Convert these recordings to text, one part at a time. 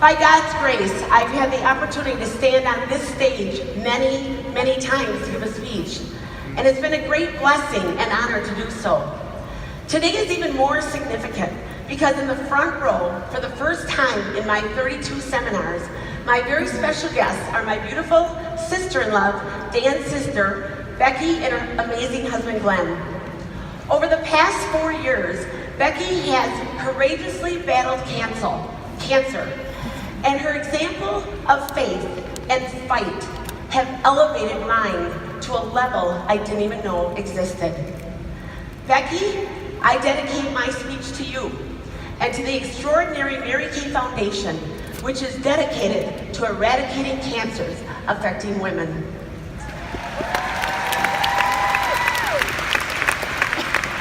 By God's grace, I've had the opportunity to stand on this stage many, many times to give a speech. And it's been a great blessing and honor to do so. Today is even more significant because in the front row, for the first time in my 32 seminars, my very special guests are my beautiful sister-in-law, Dan's sister, Becky, and her amazing husband, Glenn. Over the past 4 years, Becky has courageously battled cancer, and her example of faith and fight have elevated mine to a level I didn't even know existed. Becky, I dedicate my speech to you and to the extraordinary Mary Kay Foundation, which is dedicated to eradicating cancers affecting women.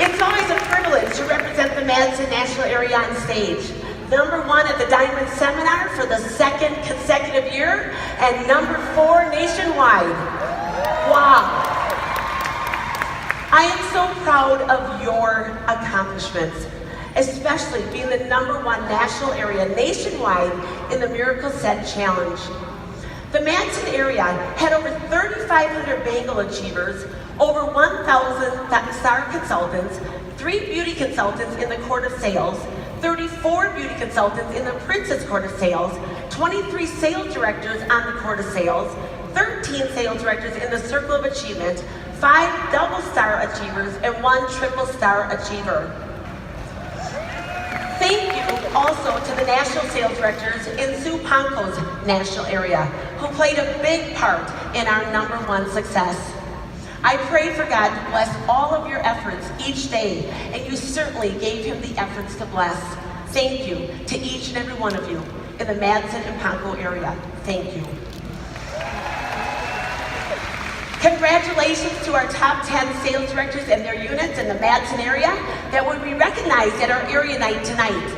It's always a privilege to represent the Madson National area on stage. #1 at the Diamond Seminar for the second consecutive year, and #4 nationwide. Wow. I am so proud of your accomplishments, especially being the #1 national area nationwide in the Miracle Set Challenge. The Madson area had over 3,500 Bangle Achievers, over 1,000 star consultants, 3 beauty consultants in the Court of Sales, 34 beauty consultants in the Princess Court of Sales, 23 sales directors on the Court of Sales, 13 sales directors in the Circle of Achievement, 5 double star achievers, and 1 triple star achiever. Thank you also to the national sales directors in Sue Ponko's national area, who played a big part in our #1 success. I pray for God to bless all of your efforts each day, and you certainly gave him the efforts to bless. Thank you to each and every one of you in the Madson and Ponko area. Thank you. Congratulations to our top 10 sales directors and their units in the Madson area that will be recognized at our area night tonight.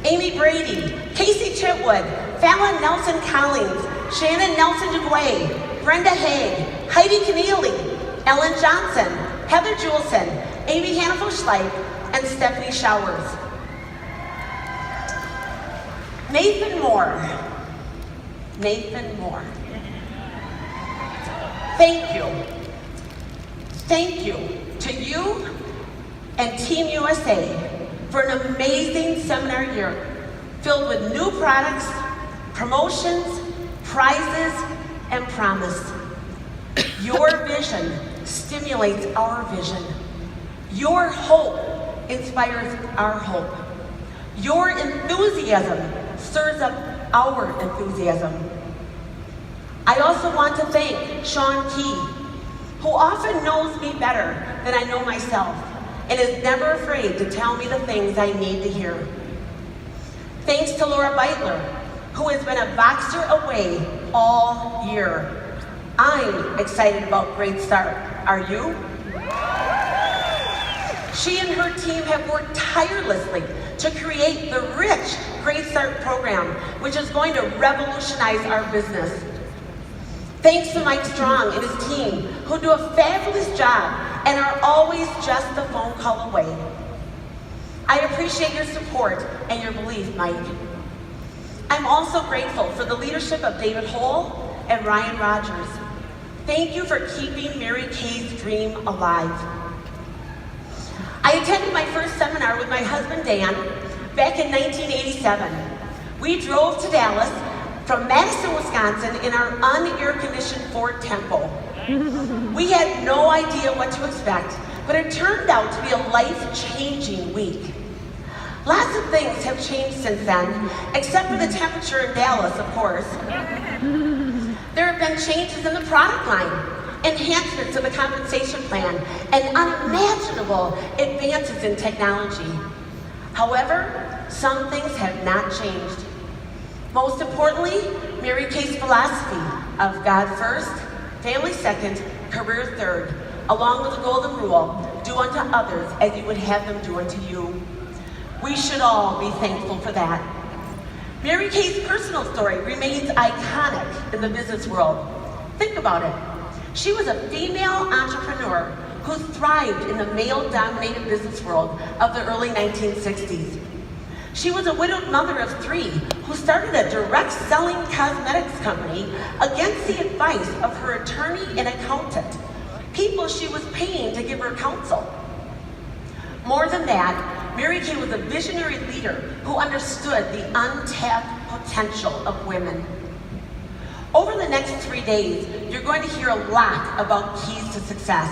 Amy Brady, Casey Chitwood, Fallon Nelson Collins, Shannon Nelson DuGuay, Brenda Haig, Heidi Keneally, Ellen Johnson, Heather Juleson, Amy Hannafel-Schleip, and Stephanie Showers. Nathan Moore. Thank you. Thank you to you and Team USA for an amazing seminar year filled with new products, promotions, prizes, and promise. Your vision stimulates our vision. Your hope inspires our hope. Your enthusiasm stirs up our enthusiasm. I also want to thank Sean Key, who often knows me better than I know myself and is never afraid to tell me the things I need to hear. Thanks to Laura Beitler, who has been a boxer away all year. I'm excited about Great Start. Are you? She and her team have worked tirelessly to create the rich Great Start program, which is going to revolutionize our business. Thanks to Mike Strong and his team, who do a fabulous job and are always just a phone call away. I appreciate your support and your belief, Mike. I'm also grateful for the leadership of David Hole and Ryan Rogers. Thank you for keeping Mary Kay's dream alive. I attended my first seminar with my husband Dan back in 1987. We drove to Dallas from Madison, Wisconsin in our un-air-conditioned Ford Tempo. We had no idea what to expect, but it turned out to be a life-changing week. Lots of things have changed since then, except for the temperature in Dallas, of course. There have been changes in the product line, enhancements to the compensation plan, and unimaginable advances in technology. However, some things have not changed. Most importantly, Mary Kay's philosophy of God first, family second, career third, along with the golden rule, do unto others as you would have them do unto you. We should all be thankful for that. Mary Kay's personal story remains iconic in the business world. Think about it. She was a female entrepreneur who thrived in the male-dominated business world of the early 1960s. She was a widowed mother of 3 who started a direct selling cosmetics company against the advice of her attorney and accountant, people she was paying to give her counsel. More than that, Mary Kay was a visionary leader who understood the untapped potential of women. Over the next 3 days, you're going to hear a lot about keys to success.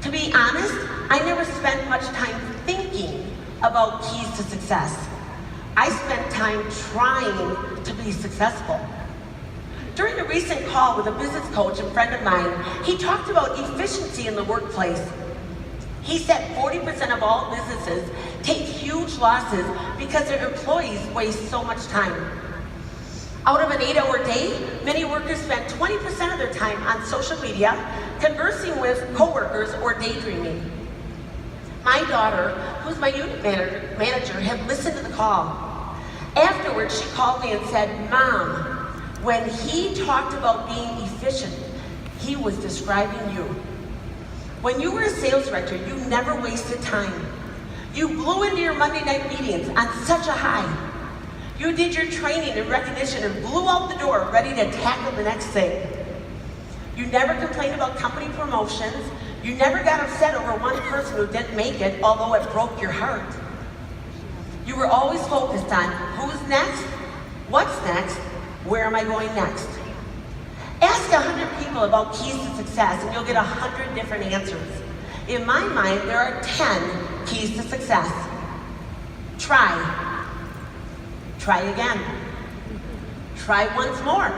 To be honest, I never spent much time thinking about keys to success. I spent time trying to be successful. During a recent call with a business coach and friend of mine, he talked about efficiency in the workplace. He said 40% of all businesses take huge losses because their employees waste so much time. Out of an 8-hour day, many workers spend 20% of their time on social media, conversing with coworkers or daydreaming. My daughter, who's my unit manager, had listened to the call. Afterwards, she called me and said, "Mom, when he talked about being efficient, he was describing you. When you were a sales director, you never wasted time. You blew into your Monday night meetings on such a high. You did your training and recognition and blew out the door ready to tackle the next thing. You never complained about company promotions. You never got upset over one person who didn't make it, although it broke your heart. You were always focused on who's next, what's next, where am I going next?" Ask 100 people about keys to success and you'll get 100 different answers. In my mind, there are 10 keys to success. Try. Try again. Try once more.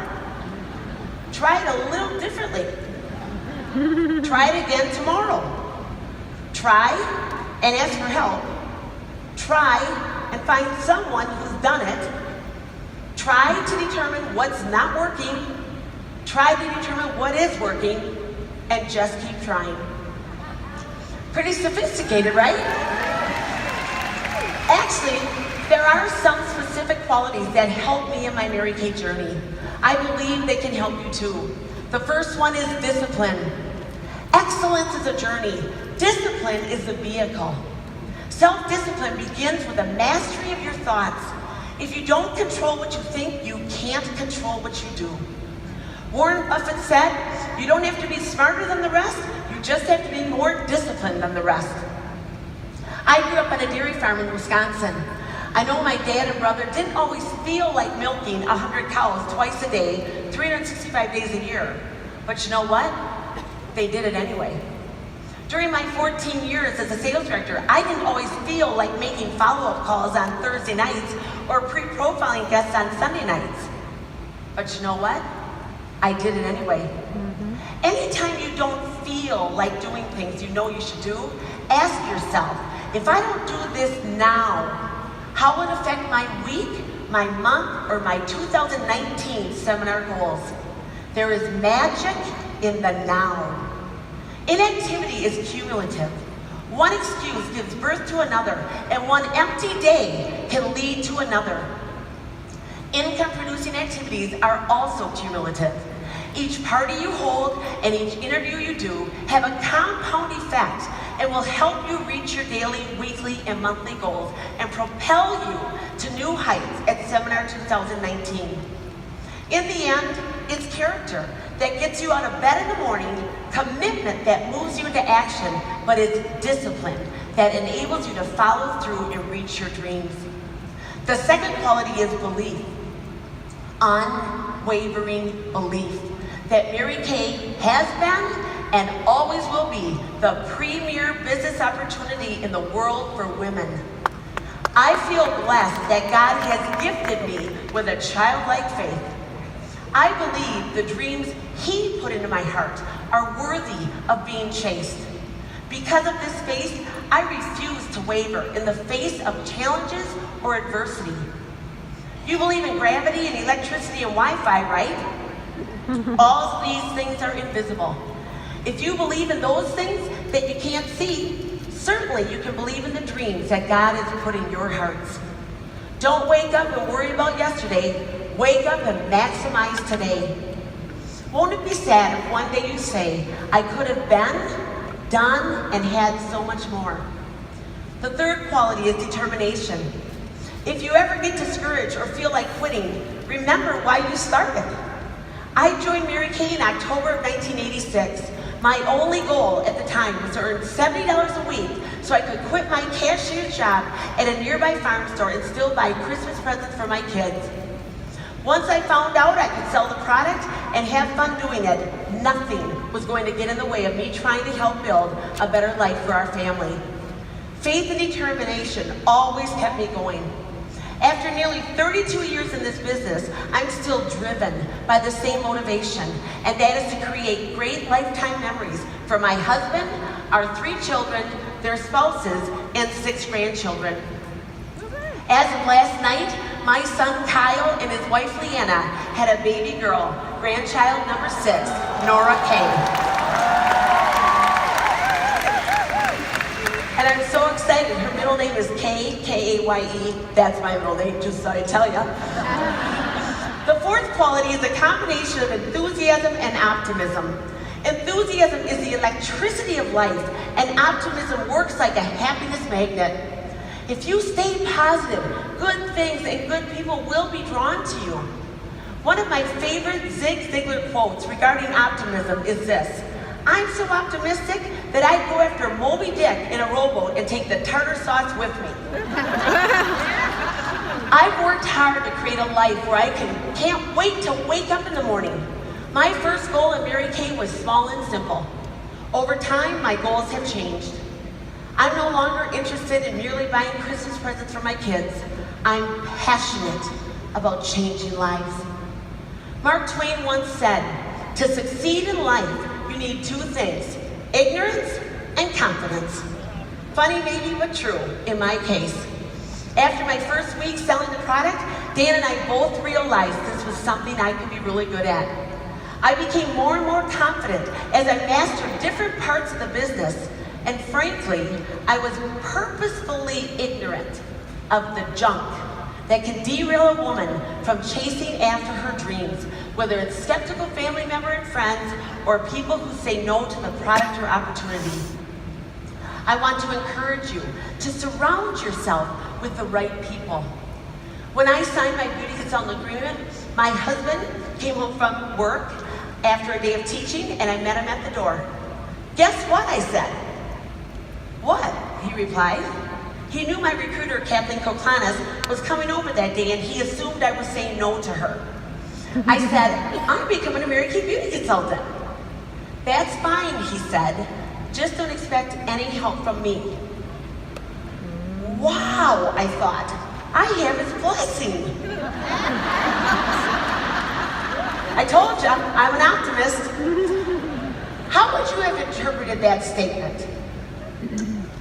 Try it a little differently. Try it again tomorrow. Try and ask for help. Try and find someone who's done it. Try to determine what's not working. Try to determine what is working, and just keep trying. Pretty sophisticated, right? Actually, there are some specific qualities that help me in my Mary Kay journey. I believe they can help you too. The first one is discipline. Excellence is a journey. Discipline is the vehicle. Self-discipline begins with a mastery of your thoughts. If you don't control what you think, you can't control what you do. Warren Buffett said, "You don't have to be smarter than the rest, you just have to be more disciplined than the rest." I grew up on a dairy farm in Wisconsin. I know my dad and brother didn't always feel like milking 100 cows twice a day, 365 days a year. But you know what? They did it anyway. During my 14 years as a sales director, I didn't always feel like making follow-up calls on Thursday nights or pre-profiling guests on Sunday nights. But you know what? I did it anyway. Anytime you don't feel like doing things you know you should do, ask yourself, if I don't do this now, how will it affect my week, my month, or my 2019 seminar goals? There is magic in the now. Inactivity is cumulative. One excuse gives birth to another, and one empty day can lead to another. Income-producing activities are also cumulative. Each party you hold and each interview you do have a compound effect and will help you reach your daily, weekly, and monthly goals and propel you to new heights at Seminar 2019. In the end, it's character that gets you out of bed in the morning, commitment that moves you into action, but it's discipline that enables you to follow through and reach your dreams. The second quality is belief. Unwavering belief that Mary Kay has been and always will be the premier business opportunity in the world for women. I feel blessed that God has gifted me with a childlike faith. I believe the dreams He put into my heart are worthy of being chased. Because of this faith, I refuse to waver in the face of challenges or adversity. You believe in gravity and electricity and Wi-Fi, right? All these things are invisible. If you believe in those things that you can't see, certainly you can believe in the dreams that God has put in your hearts. Don't wake up and worry about yesterday. Wake up and maximize today. Won't it be sad if one day you say, I could have been, done, and had so much more? The third quality is determination. If you ever get discouraged or feel like quitting, remember why you started. I joined Mary Kay in October of 1986. My only goal at the time was to earn $70 a week so I could quit my cashier's job at a nearby farm store and still buy Christmas presents for my kids. Once I found out I could sell the product and have fun doing it, nothing was going to get in the way of me trying to help build a better life for our family. Faith and determination always kept me going. After nearly 32 years in this business, I'm still driven by the same motivation, and that is to create great lifetime memories for my husband, our 3 children, their spouses, and 6 grandchildren. As of last night, my son Kyle and his wife Leanna had a baby girl, grandchild number 6, Nora Kay. And I'm so excited. Her middle name is Kay, K-A-Y-E. That's my middle name, just so I tell you. The fourth quality is a combination of enthusiasm and optimism. Enthusiasm is the electricity of life, and optimism works like a happiness magnet. If you stay positive, good things and good people will be drawn to you. One of my favorite Zig Ziglar quotes regarding optimism is this: "I'm so optimistic that I'd go after Moby Dick in a rowboat and take the tartar sauce with me." I've worked hard to create a life where I can't wait to wake up in the morning. My first goal at Mary Kay was small and simple. Over time, my goals have changed. I'm no longer interested in merely buying Christmas presents for my kids. I'm passionate about changing lives. Mark Twain once said, "To succeed in life, you need 2 things, ignorance and confidence." Funny maybe, but true in my case. After my first week selling the product, Dan and I both realized this was something I could be really good at. I became more and more confident as I mastered different parts of the business, and frankly, I was purposefully ignorant of the junk that can derail a woman from chasing after her dreams, whether it's skeptical family member and friends or people who say no to the product or opportunity. I want to encourage you to surround yourself with the right people. When I signed my beauty consultant agreement, my husband came home from work after a day of teaching, and I met him at the door. "Guess what?" I said. "What?" he replied. He knew my recruiter, Kathleen Koklanis, was coming over that day, and he assumed I was saying no to her. I said, "I'm becoming a Mary Kay beauty consultant." "That's fine," he said. "Just don't expect any help from me." Wow, I thought, I have his blessing. I told you, I'm an optimist. How would you have interpreted that statement?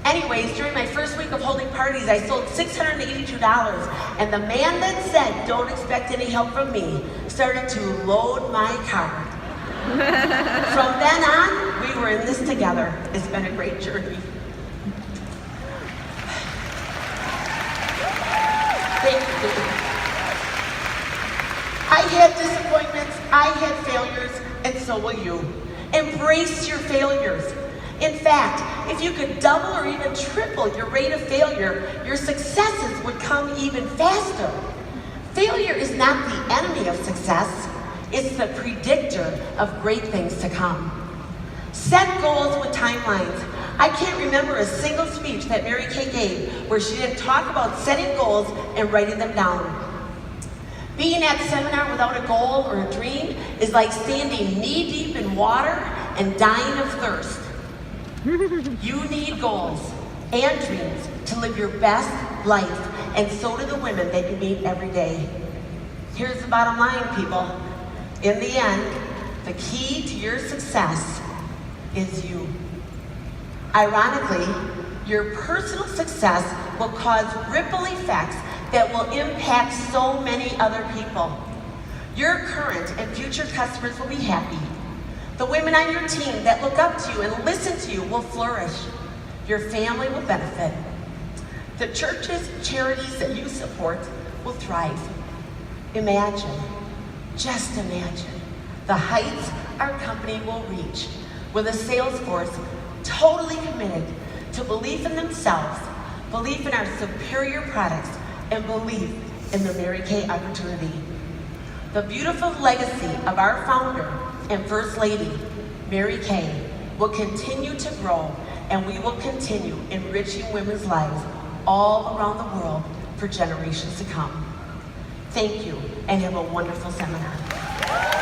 Anyways, during my first week of holding parties, I sold $682, and the man that said, "Don't expect any help from me," started to load my car. From then on, we were in this together. It's been a great journey. Thank you. I had disappointments, I had failures, and so will you. Embrace your failures. In fact, if you could double or even triple your rate of failure, your successes would come even faster. Failure is not the enemy of success. It's the predictor of great things to come. Set goals with timelines. I can't remember a single speech that Mary Kay gave where she didn't talk about setting goals and writing them down. Being at seminar without a goal or a dream is like standing knee-deep in water and dying of thirst. You need goals and dreams to live your best life, and so do the women that you meet every day. Here's the bottom line, people. In the end, the key to your success is you. Ironically, your personal success will cause ripple effects that will impact so many other people. Your current and future customers will be happy. The women on your team that look up to you and listen to you will flourish. Your family will benefit. The churches, charities that you support will thrive. Imagine, just imagine, the heights our company will reach with a sales force totally committed to belief in themselves, belief in our superior products, and belief in the Mary Kay opportunity. The beautiful legacy of our founder and First Lady, Mary Kay, will continue to grow, and we will continue enriching women's lives all around the world for generations to come. Thank you, and have a wonderful seminar.